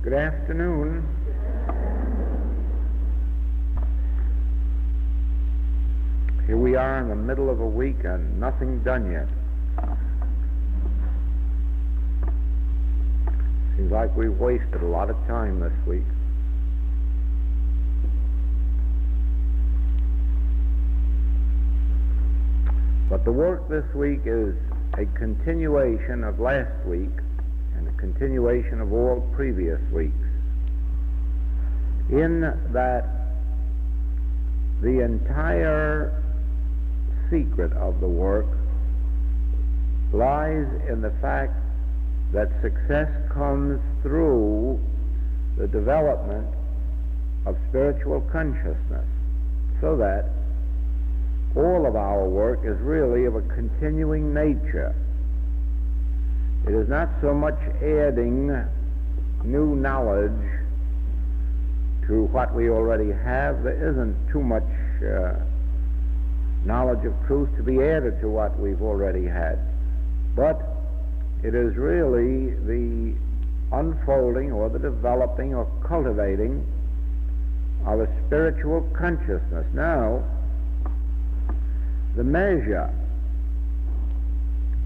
Good afternoon. Here we are in the middle of a week and nothing done yet. Seems like we've wasted a lot of time this week. But the work this week is a continuation of last week and a continuation of all previous weeks, in that the entire secret of the work lies in the fact that success comes through the development of spiritual consciousness, so that all of our work is really of a continuing nature. It is not so much adding new knowledge to what we already have. There isn't too much knowledge of truth to be added to what we've already had. But it is really the unfolding or the developing or cultivating of a spiritual consciousness. Now, the measure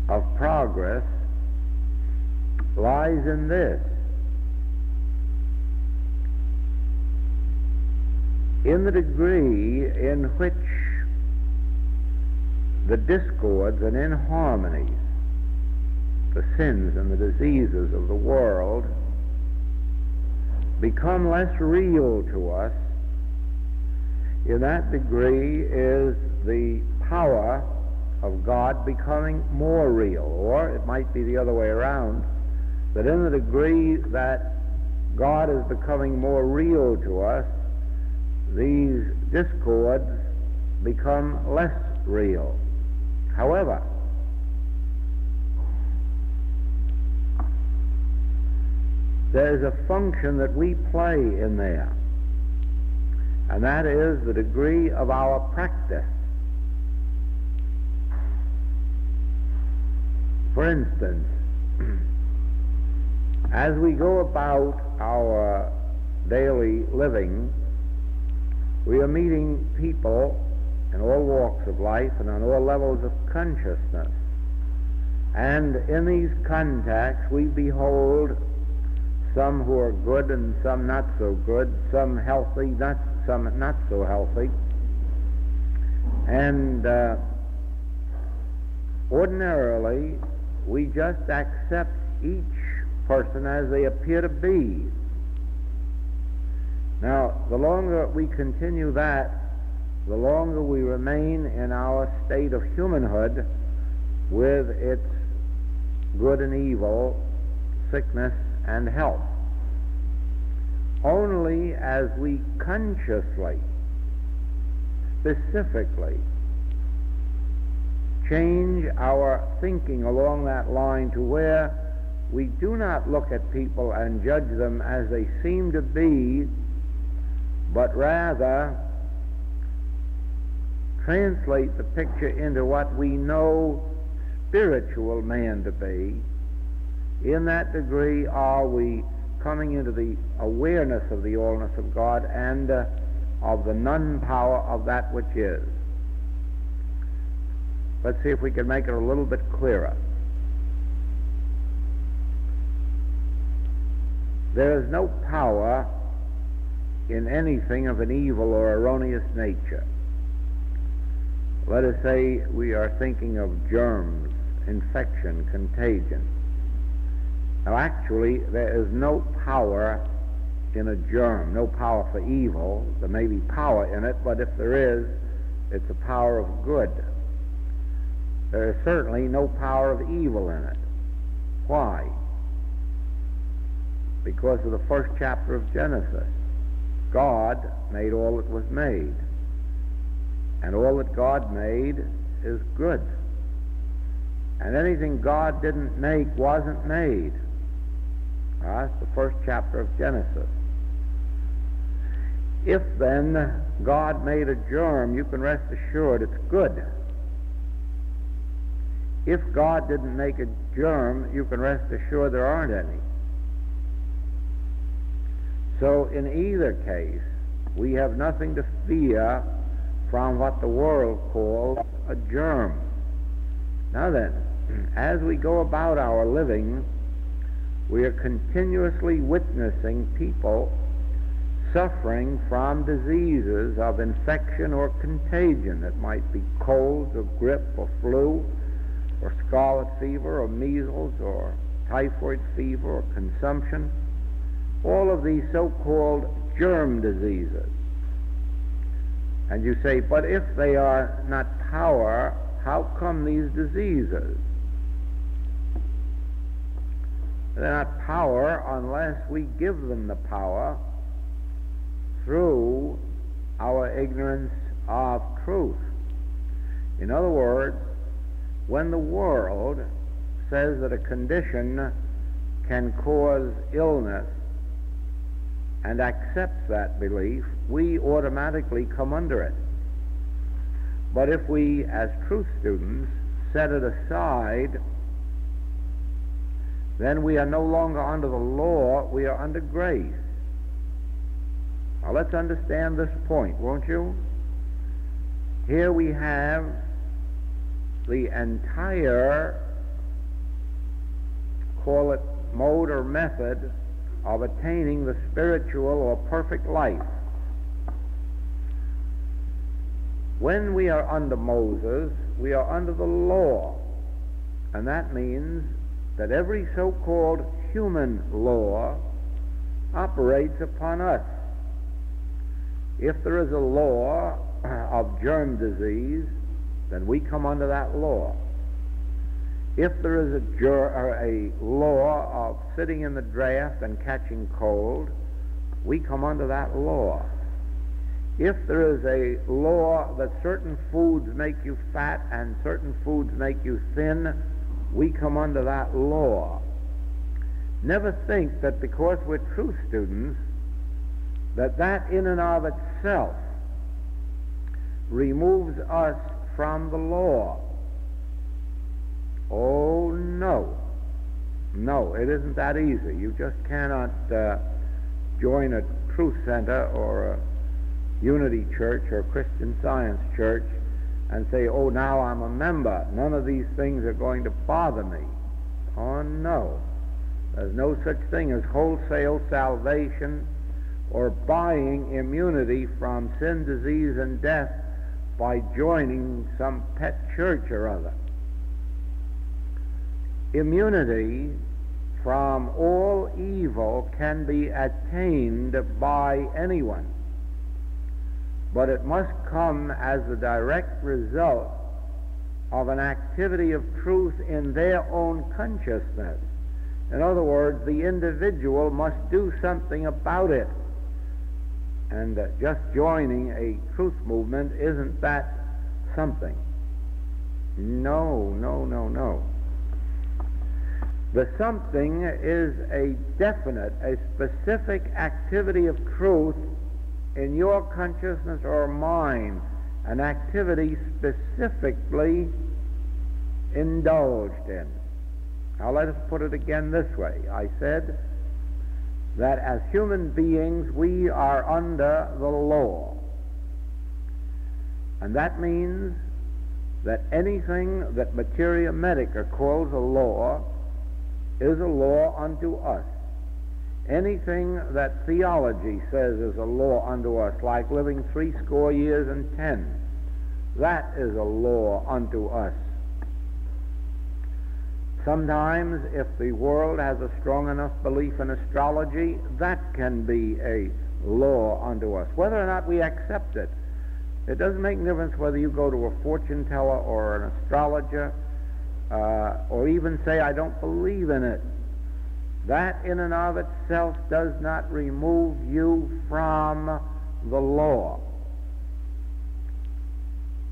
of progress lies in this: in the degree in which the discords and inharmonies, the sins and the diseases of the world become less real to us, in that degree is the power of God becoming more real. Or it might be the other way around, that in the degree that God is becoming more real to us, these discords become less real. However, there's a function that we play in there, and that is the degree of our practice. For instance, as we go about our daily living, we are meeting people in all walks of life and on all levels of consciousness. And in these contacts we behold some who are good and some not so good, some healthy, some not so healthy. And ordinarily we just accept each person as they appear to be. Now, the longer we continue that, the longer we remain in our state of humanhood with its good and evil, sickness and health. Only as we consciously, specifically, change our thinking along that line to where we do not look at people and judge them as they seem to be, but rather translate the picture into what we know spiritual man to be, in that degree are we coming into the awareness of the allness of God and of the non-power of that which is. Let's see if we can make it a little bit clearer. There is no power in anything of an evil or erroneous nature. Let us say we are thinking of germs, infection, contagion. Now actually there is no power in a germ, no power for evil. There may be power in it, but if there is, it's a power of good. There is certainly no power of evil in it. Why? Because of the first chapter of Genesis. God made all that was made, and all that God made is good. And anything God didn't make wasn't made. That's the first chapter of Genesis. If then God made a germ, you can rest assured it's good. If God didn't make a germ, you can rest assured there aren't any. So in either case, we have nothing to fear from what the world calls a germ. Now then, as we go about our living, we are continuously witnessing people suffering from diseases of infection or contagion. It might be colds or grip or flu or scarlet fever or measles or typhoid fever or consumption. All of these so-called germ diseases. And you say, but if they are not power, how come these diseases? They're not power unless we give them the power through our ignorance of truth. In other words, when the world says that a condition can cause illness and accepts that belief, we automatically come under it. But if we, as truth students, set it aside, then we are no longer under the law, we are under grace. Now let's understand this point, won't you? Here we have the entire, call it mode or method, of attaining the spiritual or perfect life. When we are under Moses, we are under the law, and that means that every so-called human law operates upon us. If there is a law of germ disease, then we come under that law. If there is a law of sitting in the draft and catching cold, we come under that law. If there is a law that certain foods make you fat and certain foods make you thin, we come under that law. Never think that because we're truth students, that in and of itself removes us from the law. Oh, no. No, it isn't that easy. You just cannot join a truth center or a unity church or a Christian Science church and say, oh, now I'm a member. None of these things are going to bother me. Oh, no. There's no such thing as wholesale salvation or buying immunity from sin, disease, and death by joining some pet church or other. Immunity from all evil can be attained by anyone, but it must come as the direct result of an activity of truth in their own consciousness. In other words, the individual must do something about it. And just joining a truth movement isn't that something. No, no, no, no. The something is a definite, a specific activity of truth in your consciousness or mine, an activity specifically indulged in. Now let us put it again this way. I said that as human beings we are under the law. And that means that anything that Materia Medica calls a law is a law unto us. Anything that theology says is a law unto us, like living 80 years and 10, that is a law unto us. Sometimes, if the world has a strong enough belief in astrology, that can be a law unto us. Whether or not we accept it, it doesn't make a difference whether you go to a fortune teller or an astrologer, or even say, I don't believe in it. That in and of itself does not remove you from the law.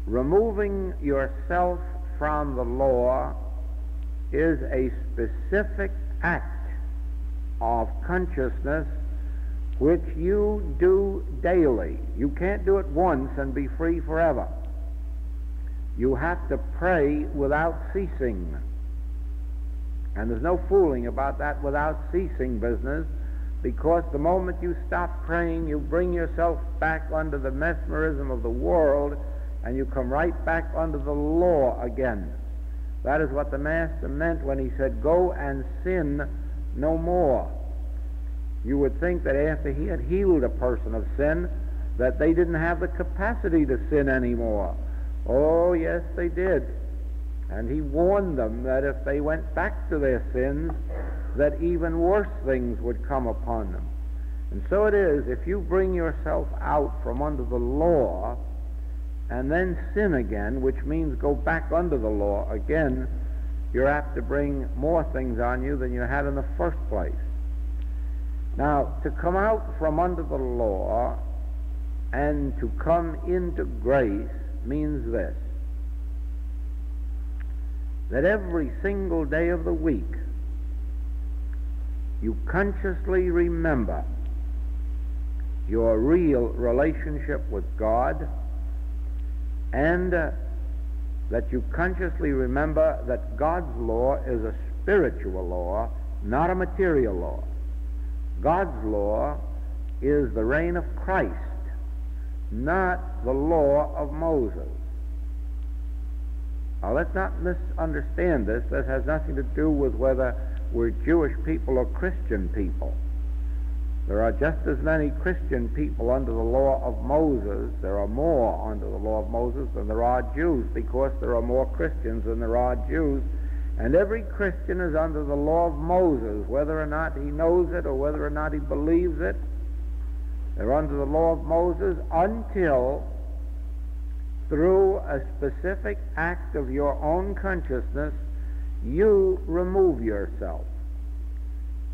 Removing yourself from the law is a specific act of consciousness which you do daily. You can't do it once and be free forever. You have to pray without ceasing. And there's no fooling about that without ceasing business, because the moment you stop praying, you bring yourself back under the mesmerism of the world, and you come right back under the law again. That is what the Master meant when he said, "Go and sin no more." You would think that after he had healed a person of sin, that they didn't have the capacity to sin anymore. Oh, yes, they did. And he warned them that if they went back to their sins, that even worse things would come upon them. And so it is, if you bring yourself out from under the law and then sin again, which means go back under the law again, you're apt to bring more things on you than you had in the first place. Now, to come out from under the law and to come into grace means this: that every single day of the week you consciously remember your real relationship with God, and that you consciously remember that God's law is a spiritual law, not a material law. God's law is the reign of Christ, not the law of Moses. Now, let's not misunderstand this. This has nothing to do with whether we're Jewish people or Christian people. There are just as many Christian people under the law of Moses. There are more under the law of Moses than there are Jews, because there are more Christians than there are Jews. And every Christian is under the law of Moses, whether or not he knows it or whether or not he believes it. They're under the law of Moses until, through a specific act of your own consciousness, you remove yourself.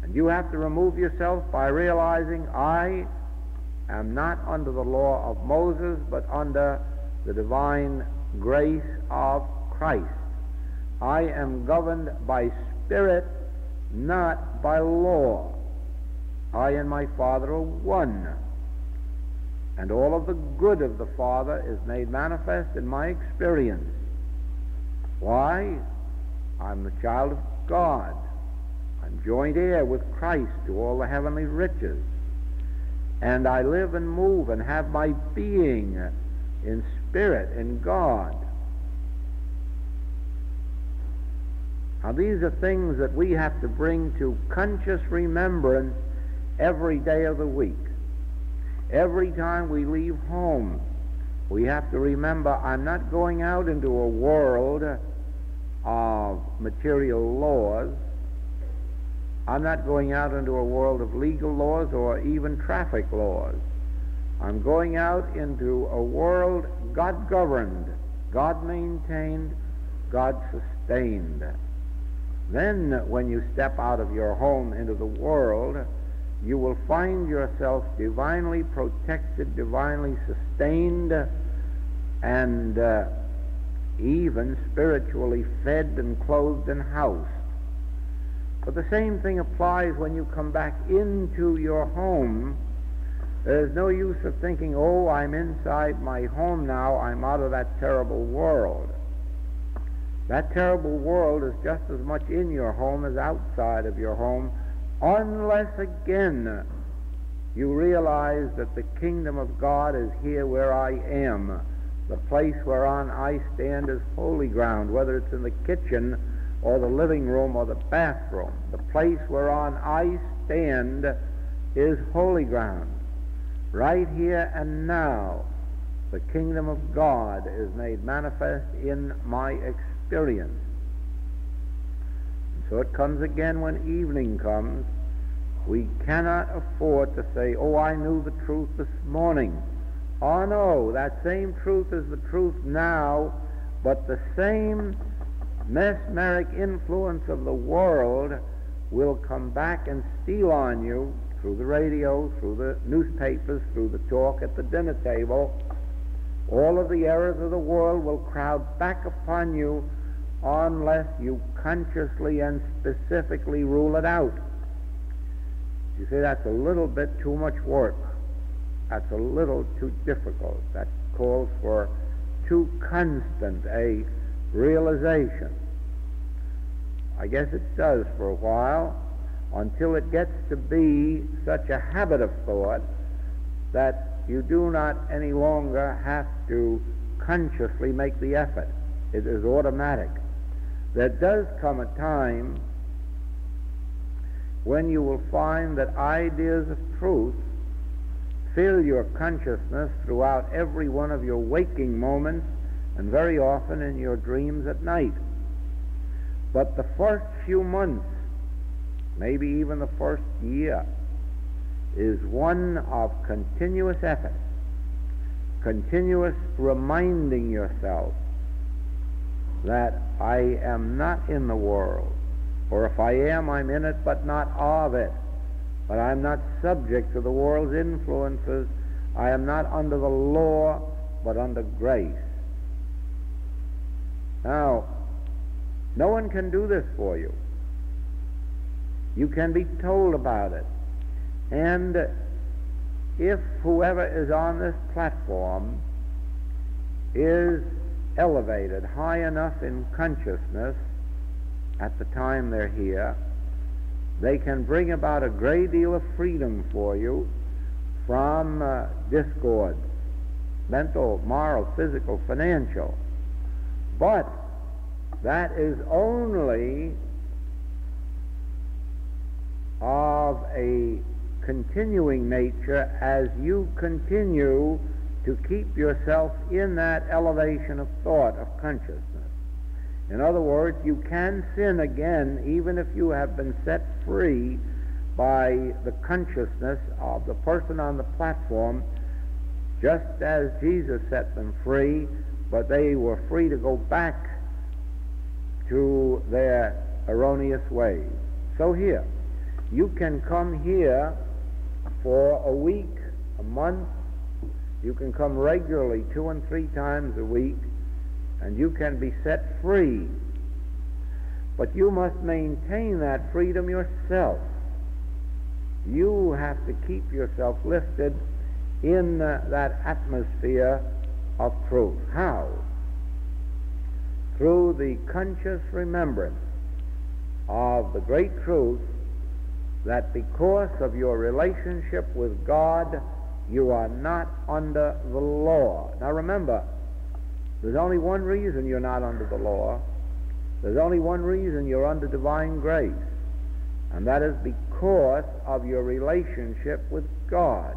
And you have to remove yourself by realizing, I am not under the law of Moses, but under the divine grace of Christ. I am governed by spirit, not by law. I and my Father are one. And all of the good of the Father is made manifest in my experience. Why? I'm the child of God. I'm joint heir with Christ to all the heavenly riches. And I live and move and have my being in spirit, in God. Now, these are things that we have to bring to conscious remembrance every day of the week. Every time we leave home, we have to remember, I'm not going out into a world of material laws. I'm not going out into a world of legal laws or even traffic laws. I'm going out into a world God-governed, God-maintained, God-sustained. Then, when you step out of your home into the world, you will find yourself divinely protected, divinely sustained, and even spiritually fed and clothed and housed. But the same thing applies when you come back into your home. There's no use of thinking, oh, I'm inside my home now, I'm out of that terrible world. That terrible world is just as much in your home as outside of your home, unless again you realize that the kingdom of God is here where I am. The place whereon I stand is holy ground, whether it's in the kitchen or the living room or the bathroom. The place whereon I stand is holy ground. Right here and now, the kingdom of God is made manifest in my experience. And so it comes again when evening comes. We cannot afford to say, oh, I knew the truth this morning. Oh, no, that same truth is the truth now, but the same mesmeric influence of the world will come back and steal on you through the radio, through the newspapers, through the talk at the dinner table. All of the errors of the world will crowd back upon you unless you consciously and specifically rule it out. You say, that's a little bit too much work. That's a little too difficult. That calls for too constant a realization. I guess it does for a while, until it gets to be such a habit of thought that you do not any longer have to consciously make the effort. It is automatic. There does come a time when you will find that ideas of truth fill your consciousness throughout every one of your waking moments, and very often in your dreams at night. But the first few months, maybe even the first year, is one of continuous effort, continuous reminding yourself that I am not in the world, or if I am, I'm in it but not of it. But I'm not subject to the world's influences. I am not under the law, but under grace. Now, no one can do this for you. You can be told about it. And if whoever is on this platform is elevated high enough in consciousness at the time they're here, they can bring about a great deal of freedom for you from discord, mental, moral, physical, financial. But that is only of a continuing nature as you continue to keep yourself in that elevation of thought, of consciousness. In other words, you can sin again even if you have been set free by the consciousness of the person on the platform, just as Jesus set them free, but they were free to go back to their erroneous ways. So here, you can come here for a week, a month. You can come regularly 2 and 3 times a week, and you can be set free. But you must maintain that freedom yourself. You have to keep yourself lifted in that atmosphere of truth. How? Through the conscious remembrance of the great truth that because of your relationship with God, you are not under the law. Now remember, there's only one reason you're not under the law. There's only one reason you're under divine grace, and that is because of your relationship with God.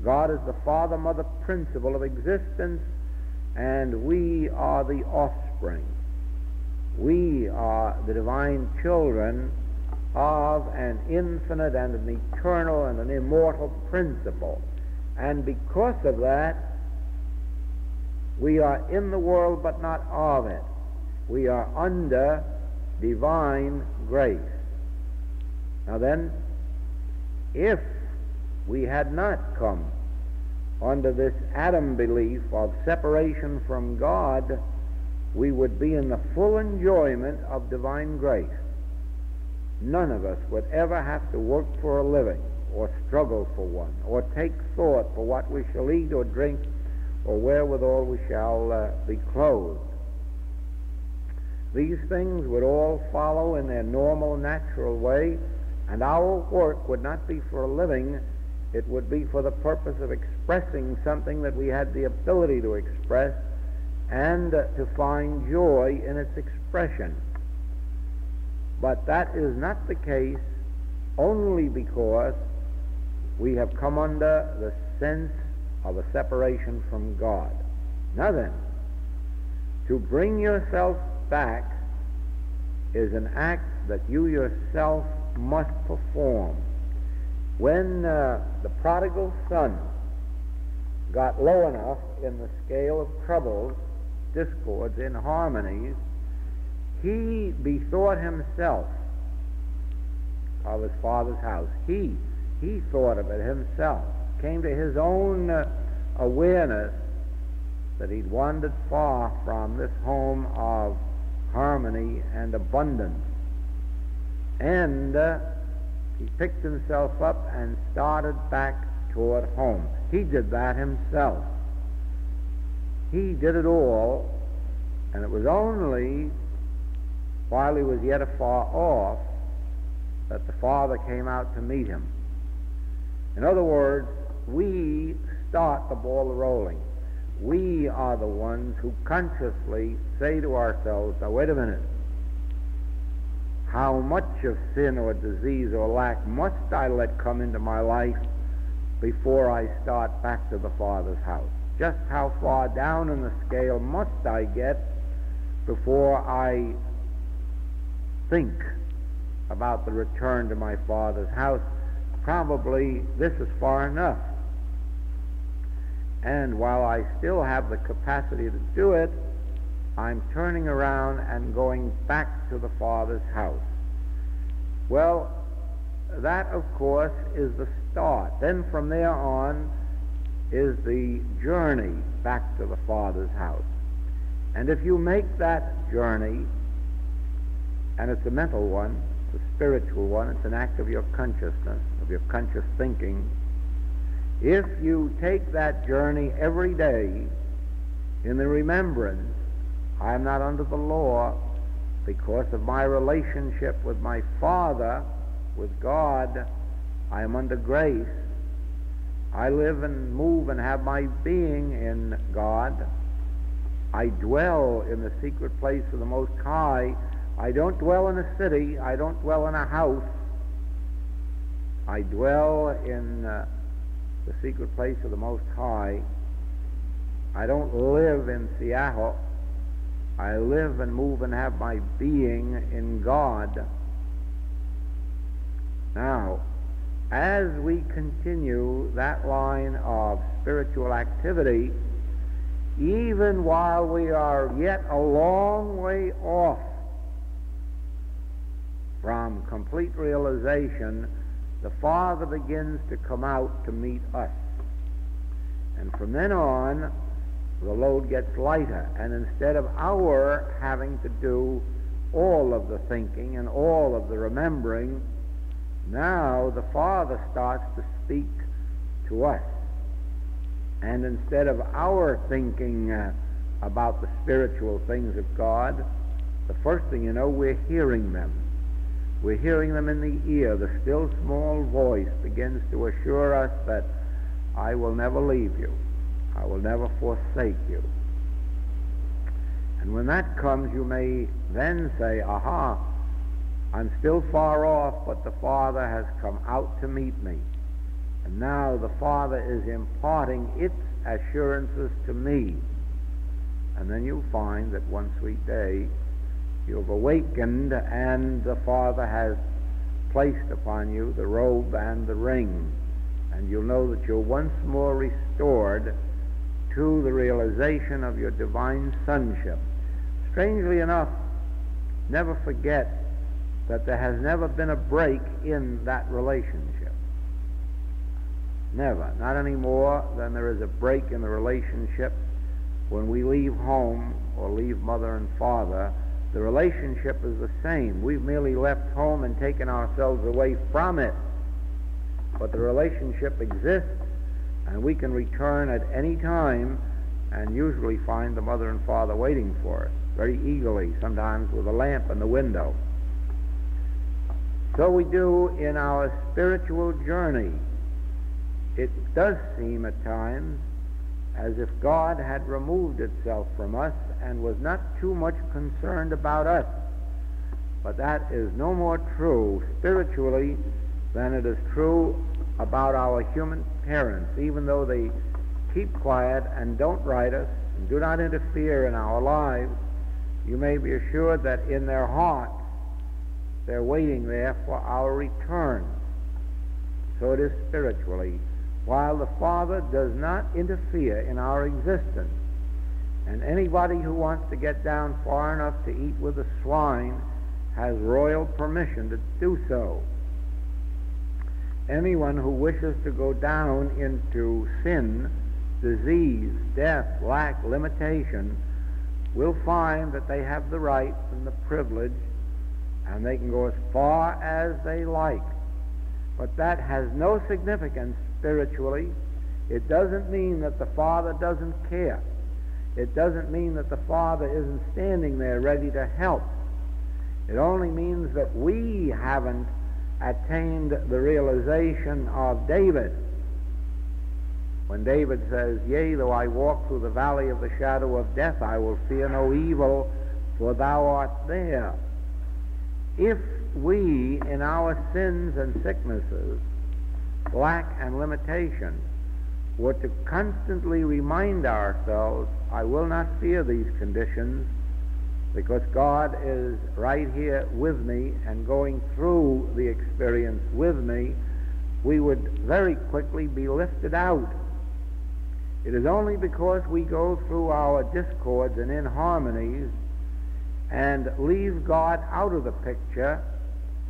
God is the father, mother, principle of existence, and we are the offspring. We are the divine children of an infinite and an eternal and an immortal principle. And because of that, we are in the world but not of it. We are under divine grace. Now then, if we had not come under this Adam belief of separation from God, we would be in the full enjoyment of divine grace. None of us would ever have to work for a living, or struggle for one, or take thought for what we shall eat or drink, or wherewithal we shall be clothed. These things would all follow in their normal, natural way, and our work would not be for a living. It would be for the purpose of expressing something that we had the ability to express, and to find joy in its expression. But that is not the case only because we have come under the sense of a separation from God. Now then, to bring yourself back is an act that you yourself must perform. When the prodigal son got low enough in the scale of troubles, discords, inharmonies, he bethought himself of his father's house. He thought of it himself. Came to his own awareness that he'd wandered far from this home of harmony and abundance. And he picked himself up and started back toward home. He did that himself. He did it all, and it was only while he was yet afar off that the Father came out to meet him. In other words, we start the ball rolling. We are the ones who consciously say to ourselves, now wait a minute, how much of sin or disease or lack must I let come into my life before I start back to the Father's house? Just how far down in the scale must I get before I think about the return to my Father's house? Probably this is far enough. And while I still have the capacity to do it, I'm turning around and going back to the Father's house. Well, that, of course, is the start. Then from there on is the journey back to the Father's house. And if you make that journey, and it's a mental one, it's a spiritual one, it's an act of your consciousness, of your conscious thinking, if you take that journey every day in the remembrance, I am not under the law because of my relationship with my Father, with God, I am under grace. I live and move and have my being in God. I dwell in the secret place of the Most High. I don't dwell in a city. I don't dwell in a house. I dwell in the secret place of the Most High. I don't live in Seattle. I live and move and have my being in God. Now, as we continue that line of spiritual activity, even while we are yet a long way off from complete realization, the Father begins to come out to meet us. And from then on, the load gets lighter, and instead of our having to do all of the thinking and all of the remembering, now the Father starts to speak to us. And instead of our thinking about the spiritual things of God, the first thing you know, we're hearing them. We're hearing them in the ear. The still small voice begins to assure us that I will never leave you. I will never forsake you. And when that comes, you may then say, aha, I'm still far off, but the Father has come out to meet me. And now the Father is imparting its assurances to me. And then you'll find that one sweet day you've awakened and the Father has placed upon you the robe and the ring. And you'll know that you're once more restored to the realization of your divine sonship. Strangely enough, never forget that there has never been a break in that relationship. Never. Not any more than there is a break in the relationship when we leave home or leave mother and father. The relationship is the same. We've merely left home and taken ourselves away from it. But the relationship exists, and we can return at any time and usually find the mother and father waiting for us, very eagerly, sometimes with a lamp in the window. So we do in our spiritual journey. It does seem at times as if God had removed itself from us and was not too much concerned about us. But that is no more true spiritually than it is true about our human parents. Even though they keep quiet and don't write us and do not interfere in our lives, you may be assured that in their hearts they're waiting there for our return. So it is spiritually. While the Father does not interfere in our existence, and anybody who wants to get down far enough to eat with the swine has royal permission to do so. Anyone who wishes to go down into sin, disease, death, lack, limitation, will find that they have the right and the privilege, and they can go as far as they like. But that has no significance spiritually. It doesn't mean that the Father doesn't care. It doesn't mean that the Father isn't standing there ready to help. It only means that we haven't attained the realization of David. When David says, "Yea, though I walk through the valley of the shadow of death, I will fear no evil, for thou art there." If we, in our sins and sicknesses, lack and limitation, were to constantly remind ourselves, "I will not fear these conditions, because God is right here with me and going through the experience with me," we would very quickly be lifted out. It is only because we go through our discords and inharmonies and leave God out of the picture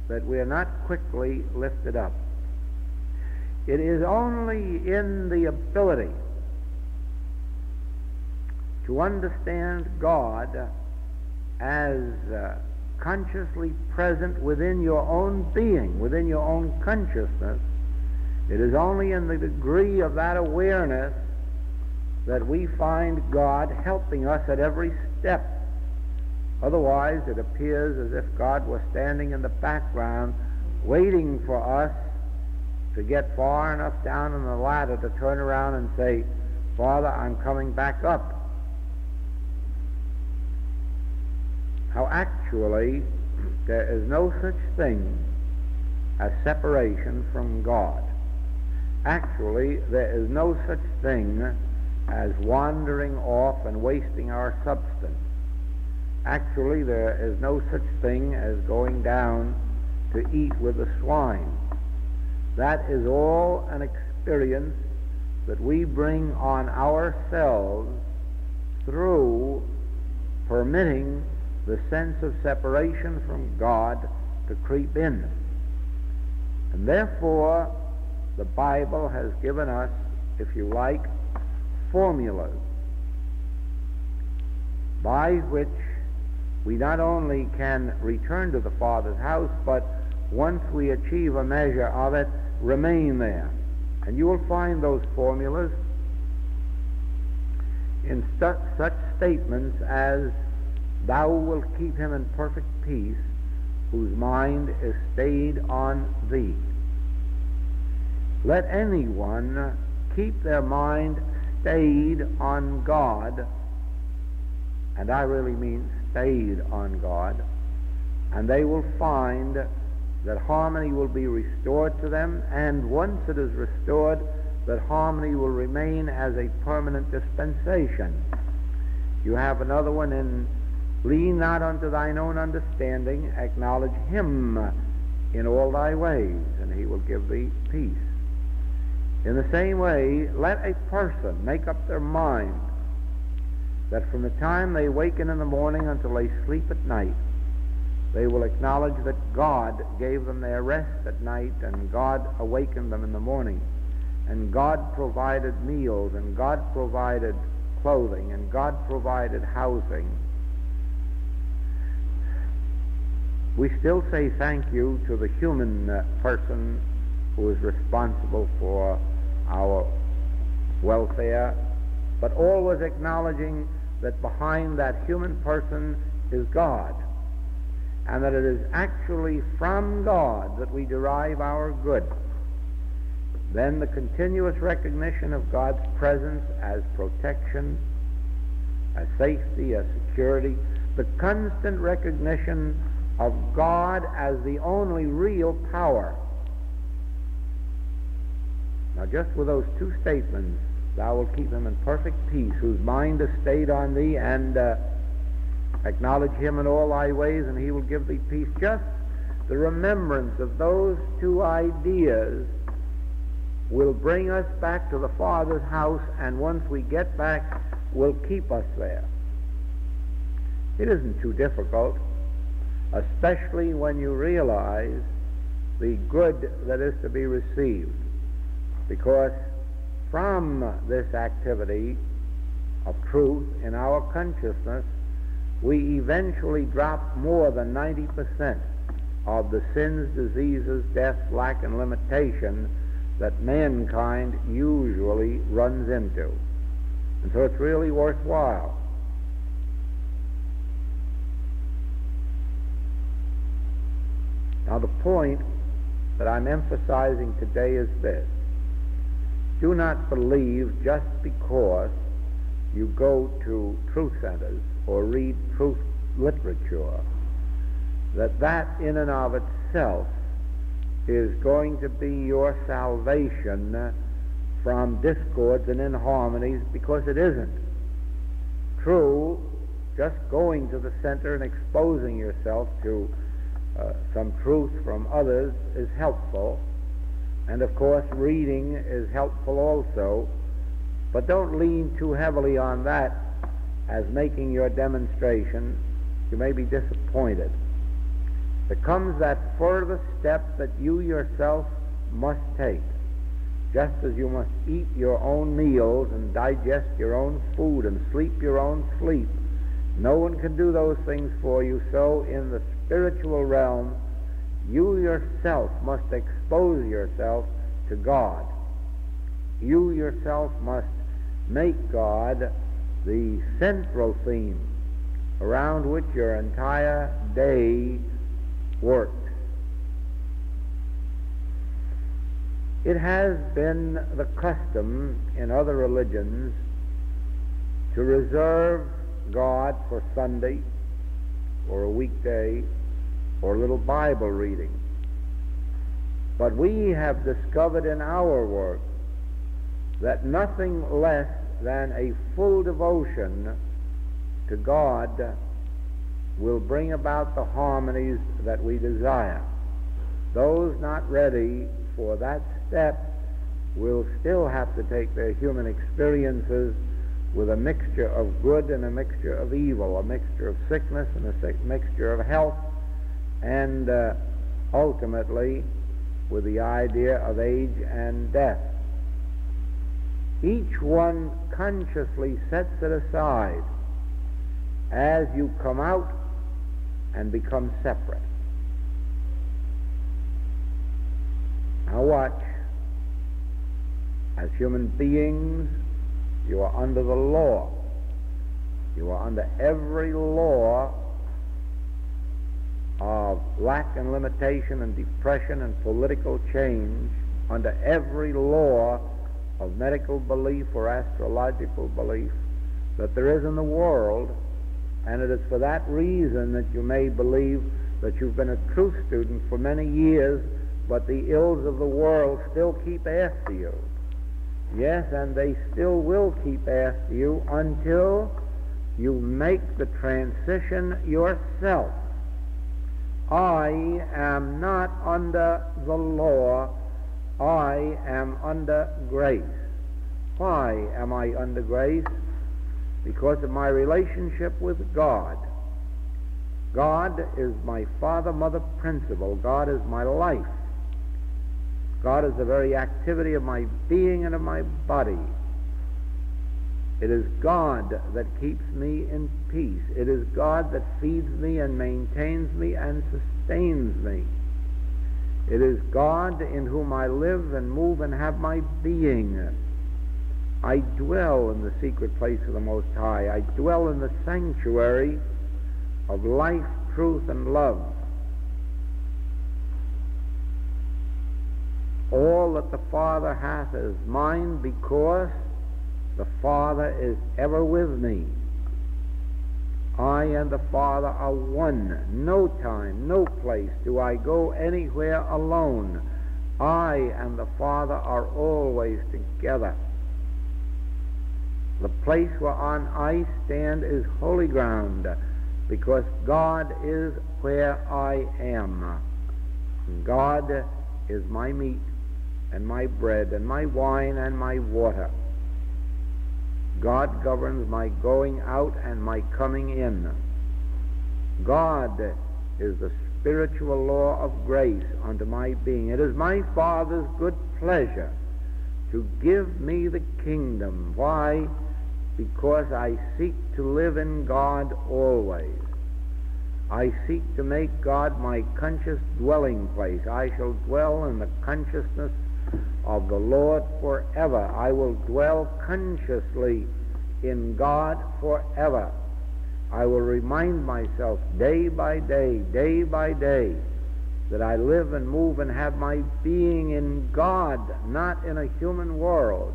that we are not quickly lifted up. It is only in the ability to understand God as consciously present within your own being, within your own consciousness. It is only in the degree of that awareness that we find God helping us at every step. Otherwise, it appears as if God was standing in the background waiting for us to get far enough down on the ladder to turn around and say, "Father, I'm coming back up." How actually there is no such thing as separation from God. Actually, there is no such thing as wandering off and wasting our substance. Actually, there is no such thing as going down to eat with the swine. That is all an experience that we bring on ourselves through permitting the sense of separation from God to creep in. And therefore, the Bible has given us, if you like, formulas by which we not only can return to the Father's house, but once we achieve a measure of it, remain there. And you will find those formulas in such statements as, "Thou wilt keep him in perfect peace, whose mind is stayed on thee." Let anyone keep their mind stayed on God, and I really mean stayed on God, and they will find that harmony will be restored to them, and once it is restored, that harmony will remain as a permanent dispensation. You have another one in, "Lean not unto thine own understanding, acknowledge him in all thy ways, and he will give thee peace." In the same way, let a person make up their mind that from the time they waken in the morning until they sleep at night, they will acknowledge that God gave them their rest at night, and God awakened them in the morning, and God provided meals, and God provided clothing, and God provided housing. We still say thank you to the human person who is responsible for our welfare, but always acknowledging that behind that human person is God, and that it is actually from God that we derive our good. Then the continuous recognition of God's presence as protection, as safety, as security, the constant recognition of God as the only real power. Now, just with those two statements, "Thou wilt keep him in perfect peace, whose mind is stayed on thee," and "acknowledge him in all thy ways, and he will give thee peace," just the remembrance of those two ideas will bring us back to the Father's house, and once we get back, will keep us there. It isn't too difficult, especially when you realize the good that is to be received, because from this activity of truth in our consciousness, we eventually drop more than 90% of the sins, diseases, death, lack, and limitation that mankind usually runs into. And so it's really worthwhile. Now, the point that I'm emphasizing today is this. Do not believe just because you go to truth centers or read truth literature that in and of itself is going to be your salvation from discords and inharmonies, because it isn't. True, just going to the center and exposing yourself to some truth from others is helpful, and of course reading is helpful also, but don't lean too heavily on that as making your demonstration. You may be disappointed. There comes that further step that you yourself must take. Just as you must eat your own meals and digest your own food and sleep your own sleep, no one can do those things for you. So in the spiritual realm, you yourself must expose yourself to God. You yourself must make God the central theme around which your entire day works. It has been the custom in other religions to reserve God for Sunday or a weekday or a little Bible reading. But we have discovered in our work that nothing less than a full devotion to God will bring about the harmonies that we desire. Those not ready for that step will still have to take their human experiences with a mixture of good and a mixture of evil, a mixture of sickness and a mixture of health, and ultimately with the idea of age and death. Each one consciously sets it aside as you come out and become separate. Now watch. As human beings, you are under the law. You are under every law of lack and limitation and depression and political change, under every law of medical belief or astrological belief that there is in the world. And it is for that reason that you may believe that you've been a truth student for many years, but the ills of the world still keep after you. Yes, and they still will keep after you until you make the transition yourself. I am not under the law. I am under grace. Why am I under grace? Because of my relationship with God. God is my father, mother, principle. God is my life. God is the very activity of my being and of my body. It is God that keeps me in peace. It is God that feeds me and maintains me and sustains me. It is God in whom I live and move and have my being. I dwell in the secret place of the Most High. I dwell in the sanctuary of life, truth, and love. All that the Father hath is mine, because the Father is ever with me. I and the Father are one. No time, no place do I go anywhere alone. I and the Father are always together. The place whereon I stand is holy ground, because God is where I am. God is my meat and my bread and my wine and my water. God governs my going out and my coming in. God is the spiritual law of grace unto my being. It is my Father's good pleasure to give me the kingdom. Why? Because I seek to live in God always. I seek to make God my conscious dwelling place. I shall dwell in the consciousness of the Lord forever. I will dwell consciously in God forever. I will remind myself day by day that I live and move and have my being in God, not in a human world.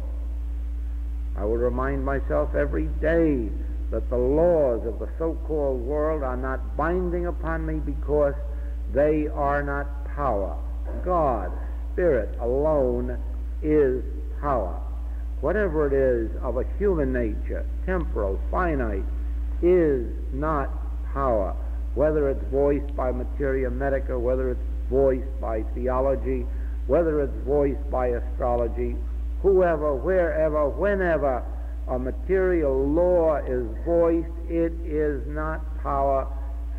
I will remind myself every day that the laws of the so-called world are not binding upon me because they are not power. God, Spirit alone is power. Whatever it is of a human nature, temporal, finite, is not power. Whether it's voiced by materia medica, whether it's voiced by theology, whether it's voiced by astrology, whoever, wherever, whenever a material law is voiced, it is not power,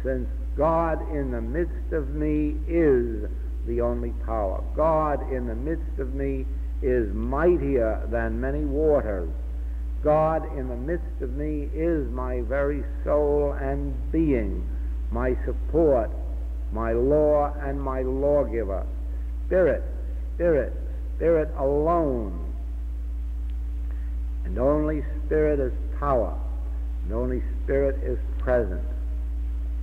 since God in the midst of me is the only power. God in the midst of me is mightier than many waters. God in the midst of me is my very soul and being, my support, my law and my lawgiver. Spirit, Spirit, Spirit alone. And only Spirit is power, and only Spirit is present.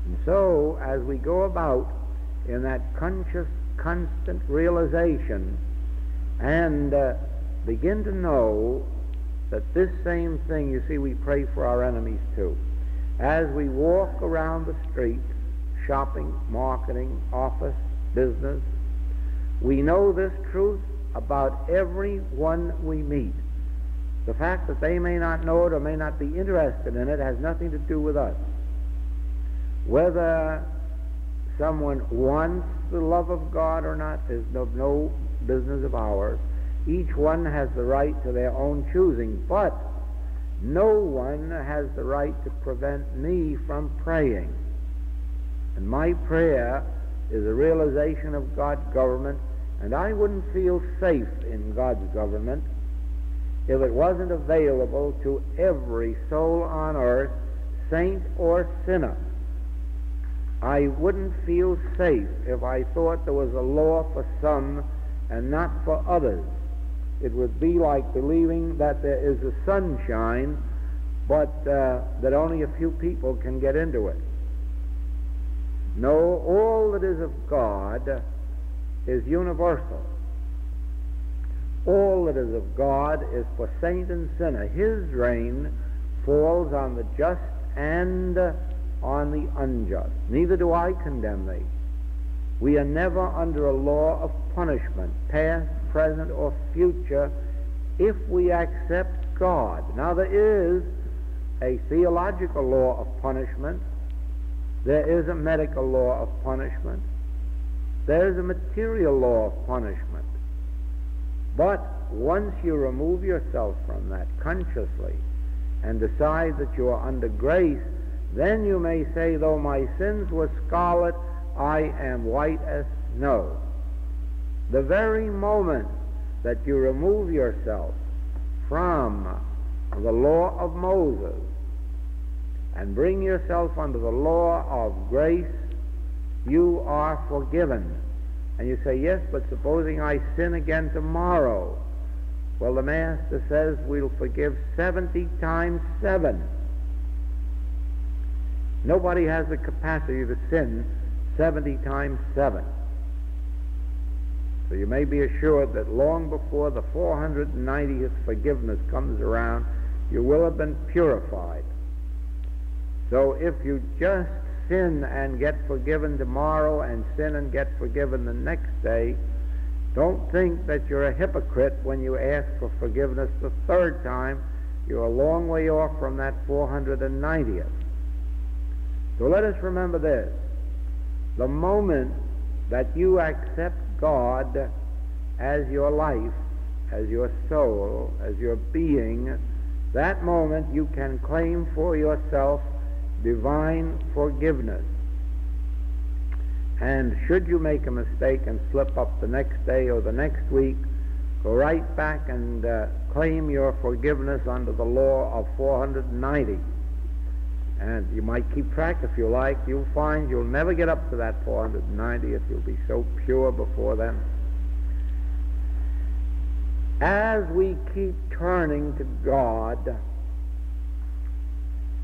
And so, as we go about in that conscious, constant realization and begin to know that this same thing, you see, we pray for our enemies too. As we walk around the street, shopping, marketing, office, business, we know this truth about everyone we meet. The fact that they may not know it or may not be interested in it has nothing to do with us. Whether someone wants the love of God or not is no business of ours. Each one has the right to their own choosing, but no one has the right to prevent me from praying. And my prayer is a realization of God's government, and I wouldn't feel safe in God's government if it wasn't available to every soul on earth, saint or sinner. I wouldn't feel safe if I thought there was a law for some and not for others. It would be like believing that there is a sunshine, but that only a few people can get into it. No, all that is of God is universal. All that is of God is for saint and sinner. His reign falls on the just and on the unjust. Neither do I condemn thee. We are never under a law of punishment, past, present, or future, if we accept God. Now, there is a theological law of punishment. There is a medical law of punishment. There is a material law of punishment. But once you remove yourself from that consciously and decide that you are under grace, then you may say, though my sins were scarlet, I am white as snow. The very moment that you remove yourself from the law of Moses and bring yourself under the law of grace, you are forgiven. And you say, yes, but supposing I sin again tomorrow? Well, the Master says we'll forgive 70 times 7. Nobody has the capacity to sin 70 times 7. So you may be assured that long before the 490th forgiveness comes around, you will have been purified. So if you just sin and get forgiven tomorrow and sin and get forgiven the next day, don't think that you're a hypocrite when you ask for forgiveness the third time. You're a long way off from that 490th. So let us remember this. The moment that you accept God as your life, as your soul, as your being, that moment you can claim for yourself divine forgiveness. And should you make a mistake and slip up the next day or the next week, go right back and claim your forgiveness under the law of 490. And you might keep track if you like. You'll find you'll never get up to that 490th. You'll be so pure before then. As we keep turning to God,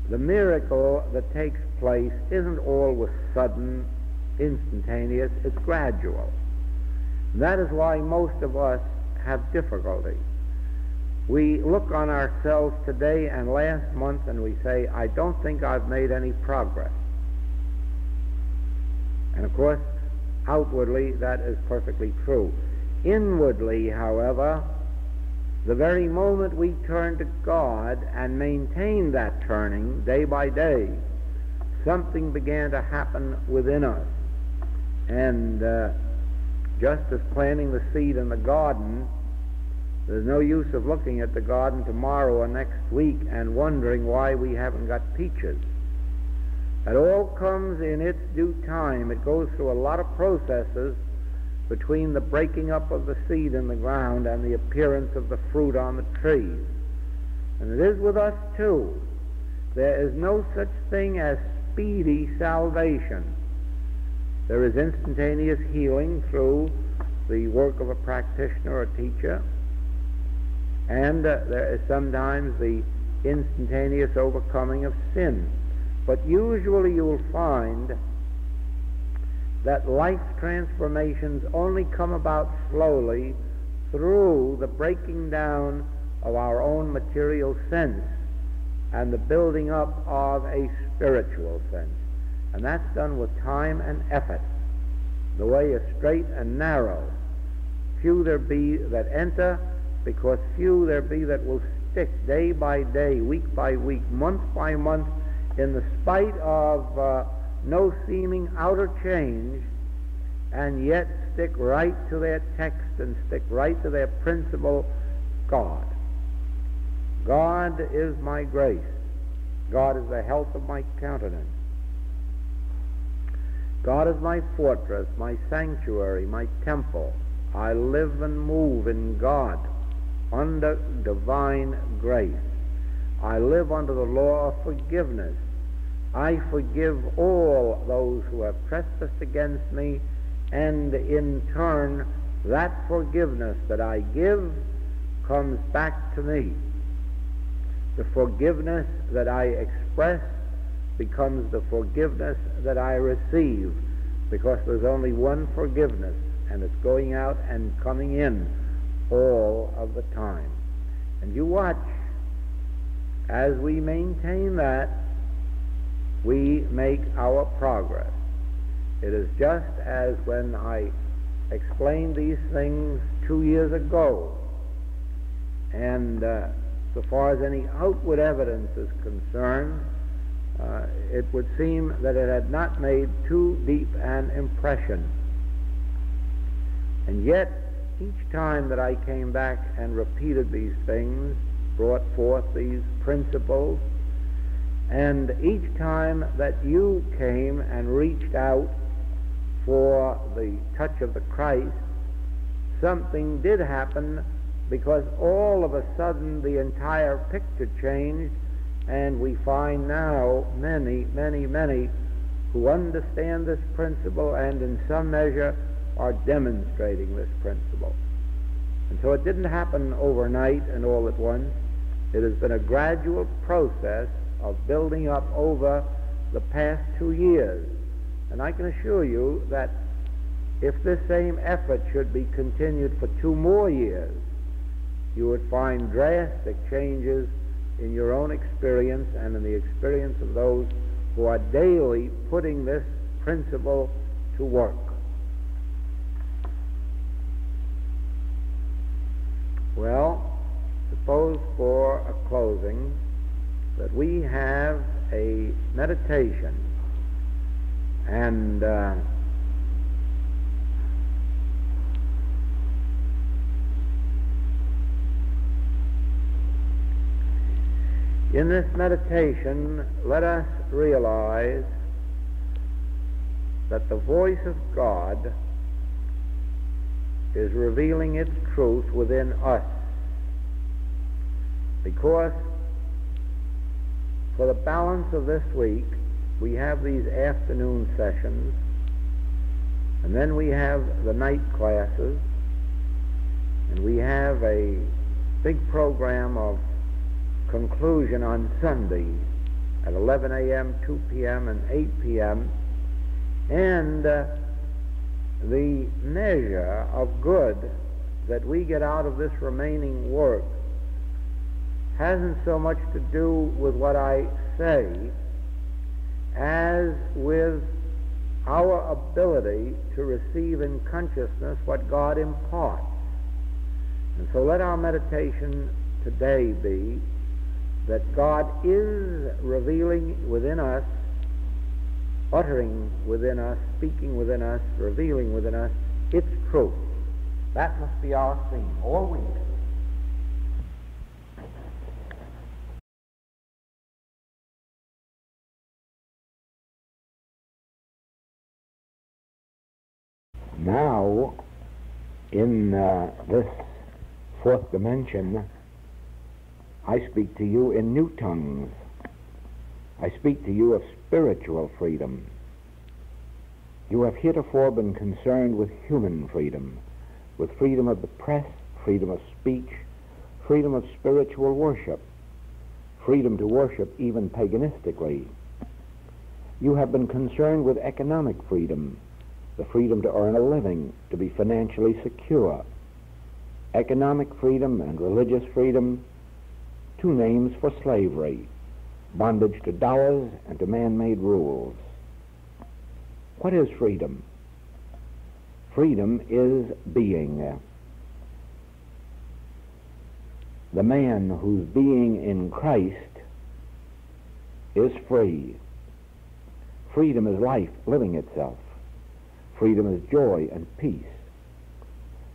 the miracle that takes place isn't always sudden instantaneous, it's gradual. And that is why most of us have difficulty. We look on ourselves today and last month and we say, I don't think I've made any progress. And of course, outwardly that is perfectly true. Inwardly, however, the very moment we turn to God and maintain that turning day by day, something began to happen within us. And just as planting the seed in the garden, there's no use of looking at the garden tomorrow or next week and wondering why we haven't got peaches. It all comes in its due time. It goes through a lot of processes between the breaking up of the seed in the ground and the appearance of the fruit on the trees. And it is with us too. There is no such thing as speedy salvation. There is instantaneous healing through the work of a practitioner or teacher, and there is sometimes the instantaneous overcoming of sin. But usually you'll find that life transformations only come about slowly through the breaking down of our own material sense and the building up of a spiritual sense. And that's done with time and effort. The way is straight and narrow. Few there be that enter, because few there be that will stick day by day, week by week, month by month, in the spite of no seeming outer change, and yet stick right to their text and stick right to their principle, God. God is my grace. God is the health of my countenance. God is my fortress, my sanctuary, my temple. I live and move in God under divine grace. I live under the law of forgiveness. I forgive all those who have trespassed against me, and in turn, that forgiveness that I give comes back to me. The forgiveness that I express becomes the forgiveness that I receive, because there's only one forgiveness, and it's going out and coming in all of the time. And you watch, as we maintain that, we make our progress. It is just as when I explained these things 2 years ago, and so far as any outward evidence is concerned, it would seem that it had not made too deep an impression. And yet, each time that I came back and repeated these things, brought forth these principles, and each time that you came and reached out for the touch of the Christ, something did happen, because all of a sudden the entire picture changed, and we find now many, many, many who understand this principle and in some measure are demonstrating this principle. And so it didn't happen overnight and all at once. It has been a gradual process of building up over the past 2 years. And I can assure you that if this same effort should be continued for 2 more years, you would find drastic changes in your own experience and in the experience of those who are daily putting this principle to work. Well, suppose for a closing that we have a meditation, and in this meditation, let us realize that the voice of God is revealing its truth within us, because for the balance of this week we have these afternoon sessions, and then we have the night classes, and we have a big program of conclusion on Sunday at 11 a.m., 2 p.m., and 8 p.m. And the measure of good that we get out of this remaining work hasn't so much to do with what I say as with our ability to receive in consciousness what God imparts. And so let our meditation today be that God is revealing within us, uttering within us, speaking within us, revealing within us its truth. That must be our theme all week. Now, in this fourth dimension, I speak to you in new tongues. I speak to you of spiritual freedom. You have heretofore been concerned with human freedom, with freedom of the press, freedom of speech, freedom of spiritual worship, freedom to worship even paganistically. You have been concerned with economic freedom, the freedom to earn a living, to be financially secure. Economic freedom and religious freedom, two names for slavery, bondage to dollars and to man-made rules. What is freedom? Freedom is being. The man whose being in Christ is free. Freedom is life living itself. Freedom is joy and peace.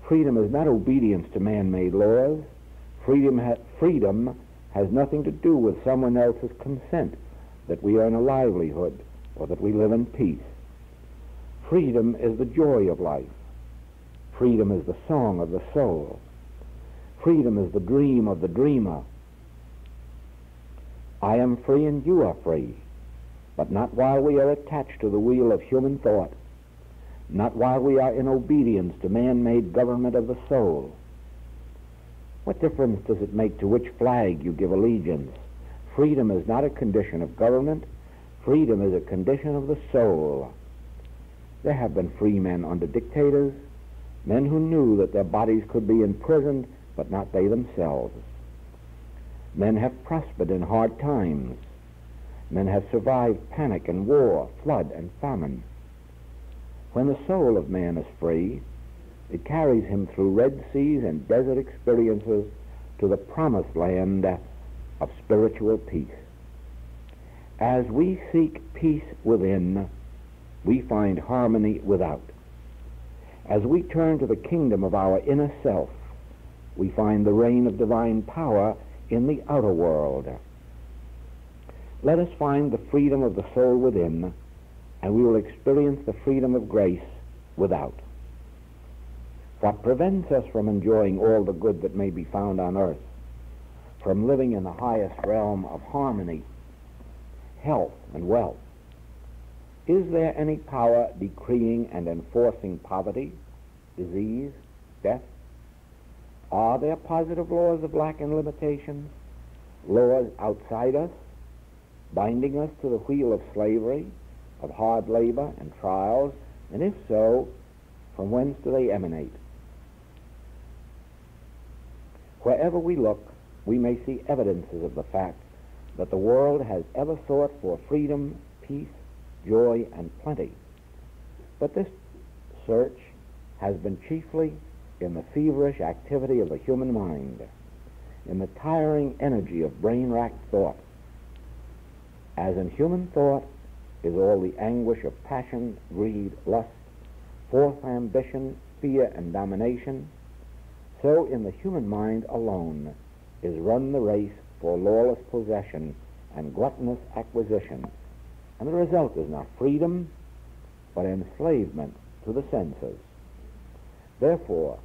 Freedom is not obedience to man-made laws. Freedom has nothing to do with someone else's consent that we earn a livelihood or that we live in peace. Freedom is the joy of life. Freedom is the song of the soul. Freedom is the dream of the dreamer. I am free and you are free, but not while we are attached to the wheel of human thought, not while we are in obedience to man-made government of the soul. What difference does it make to which flag you give allegiance? Freedom is not a condition of government. Freedom is a condition of the soul. There have been free men under dictators, men who knew that their bodies could be imprisoned, but not they themselves. Men have prospered in hard times. Men have survived panic and war, flood and famine. When the soul of man is free, it carries him through Red Seas and desert experiences to the promised land of spiritual peace. As we seek peace within, we find harmony without. As we turn to the kingdom of our inner self, we find the reign of divine power in the outer world. Let us find the freedom of the soul within, and we will experience the freedom of grace without. What prevents us from enjoying all the good that may be found on earth, from living in the highest realm of harmony, health, and wealth? Is there any power decreeing and enforcing poverty, disease, death? Are there positive laws of lack and limitation, laws outside us, binding us to the wheel of slavery, of hard labor and trials? And if so, from whence do they emanate? Wherever we look, we may see evidences of the fact that the world has ever sought for freedom, peace, joy, and plenty. But this search has been chiefly in the feverish activity of the human mind, in the tiring energy of brain-racked thought. As in human thought is all the anguish of passion, greed, lust, forced ambition, fear, and domination, so in the human mind alone is run the race for lawless possession and gluttonous acquisition, and the result is not freedom, but enslavement to the senses. Therefore,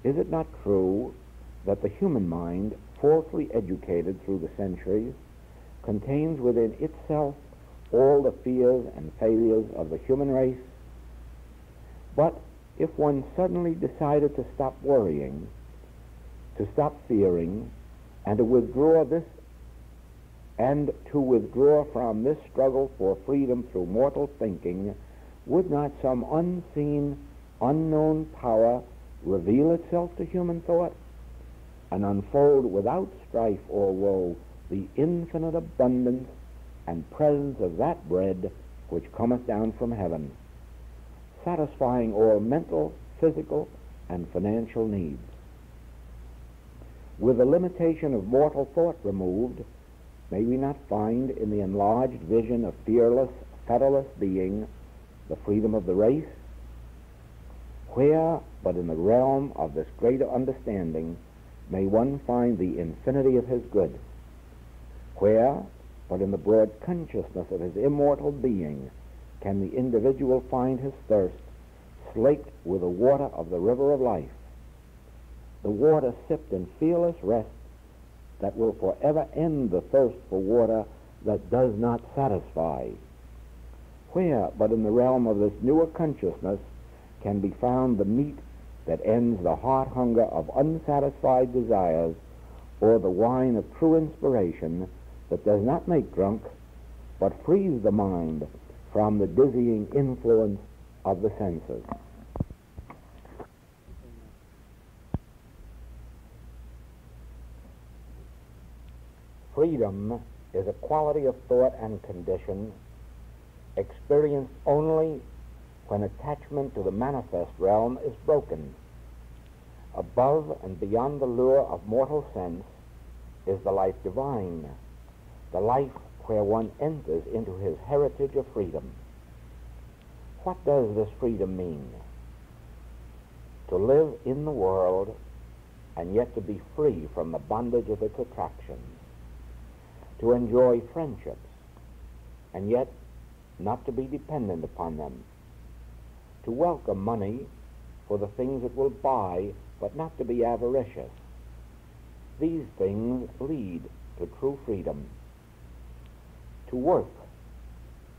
is it not true that the human mind, falsely educated through the centuries, contains within itself all the fears and failures of the human race? But if one suddenly decided to stop worrying, to stop fearing, and to withdraw from this struggle for freedom through mortal thinking, would not some unseen, unknown power reveal itself to human thought and unfold without strife or woe the infinite abundance and presence of that bread which cometh down from heaven, satisfying all mental, physical, and financial needs? With the limitation of mortal thought removed, may we not find in the enlarged vision of fearless, fetterless being the freedom of the race? Where but in the realm of this greater understanding may one find the infinity of his good? Where but in the broad consciousness of his immortal being can the individual find his thirst slaked with the water of the river of life, the water sipped in fearless rest that will forever end the thirst for water that does not satisfy? Where but in the realm of this newer consciousness can be found the meat that ends the heart hunger of unsatisfied desires, or the wine of true inspiration that does not make drunk, but frees the mind from the dizzying influence of the senses? Freedom is a quality of thought and condition experienced only when attachment to the manifest realm is broken. Above and beyond the lure of mortal sense is the life divine, the life where one enters into his heritage of freedom. What does this freedom mean? To live in the world and yet to be free from the bondage of its attractions. To enjoy friendships and yet not to be dependent upon them. To welcome money for the things it will buy, but not to be avaricious. These things lead to true freedom. To work,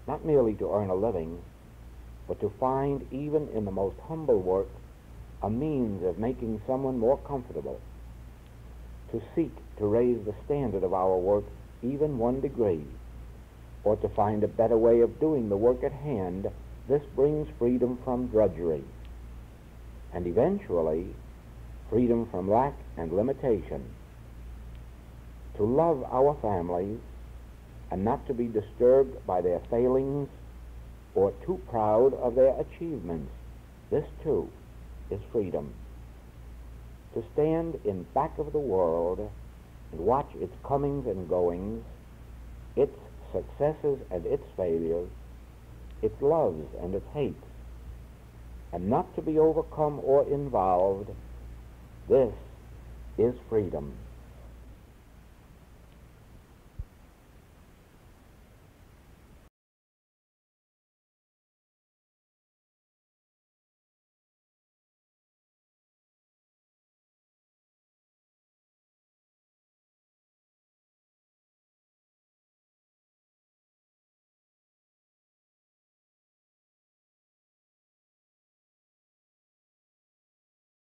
not merely to earn a living, but to find even in the most humble work a means of making someone more comfortable. To seek to raise the standard of our work even 1 degree, or to find a better way of doing the work at hand. This brings freedom from drudgery, and eventually freedom from lack and limitation. To love our families and not to be disturbed by their failings or too proud of their achievements, this too is freedom. To stand in back of the world and watch its comings and goings, its successes and its failures, its loves and its hates, and not to be overcome or involved, this is freedom.